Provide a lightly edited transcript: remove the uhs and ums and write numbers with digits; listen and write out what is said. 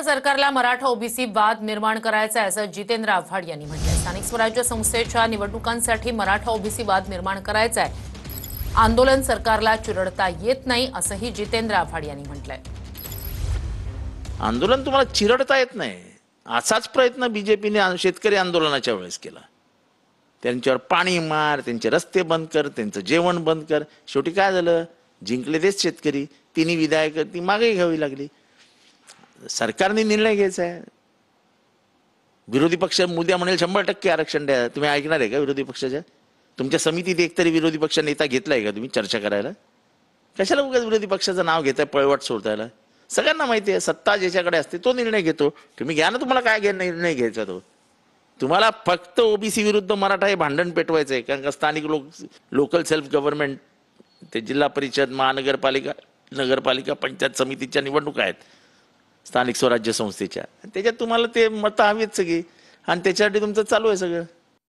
सरकारला मराठा ओबीसी वाद निर्माण करायचा आहे असं जितेंद्र आव्हाड यांनी म्हटलंय। स्थानिक स्वराज्य संस्थेच्या निवडणुकांसाठी मराठा ओबीसी वाद निर्माण करायचा आहे। आंदोलन सरकारला चिरडता येत नाही असंही जितेंद्र आव्हाड यांनी म्हटलंय। आंदोलन तुम्हाला चिरडता येत नाही असाच प्रयत्न बीजेपीने शेतकरी आंदोलनाच्या वेळेस केला। त्यांच्यावर पाणी मार, त्यांचे रस्ते बंद कर, त्यांचं जेवण बंद कर। शेवटी काय झालं? जिंकले तेच शेतकरी। तिन्ही विधायक ती मागे घ्यावी लागली। सरकारने निर्णय घ्यायचा आहे। विरोधी पक्ष उद्या म्हणेल 100% आरक्षण द्या, तुम्ही ऐकणार आहे का? विरोधी पक्षाच्या तुमच्या समितीत एकतरी विरोधी पक्ष नेता घेतलाय का तुम्ही चर्चा करायला? कशाला उगाच विरोधी पक्षाचं नाव घेताय पळवाट सोडतायला? सगळ्यांना माहिती आहे सत्ता ज्याच्याकडे असते तो निर्णय घेतो। तुम्ही घ्या ना, तुम्हाला काय निर्णय घ्यायचा तो? तुम्हाला फक्त ओबीसी विरुद्ध मराठा हे भांडण पेटवायचं आहे। कारण का स्थानिक लोकल सेल्फ गव्हर्नमेंट, ते जिल्हा परिषद, महानगरपालिका, नगरपालिका, पंचायत समितीच्या निवडणुका आहेत स्थानिक स्वराज्य संस्थेच्या। त्याच्यात तुम्हाला ते मतं हवीच सगळी आणि त्याच्यासाठी तुमचं चालू आहे सगळं।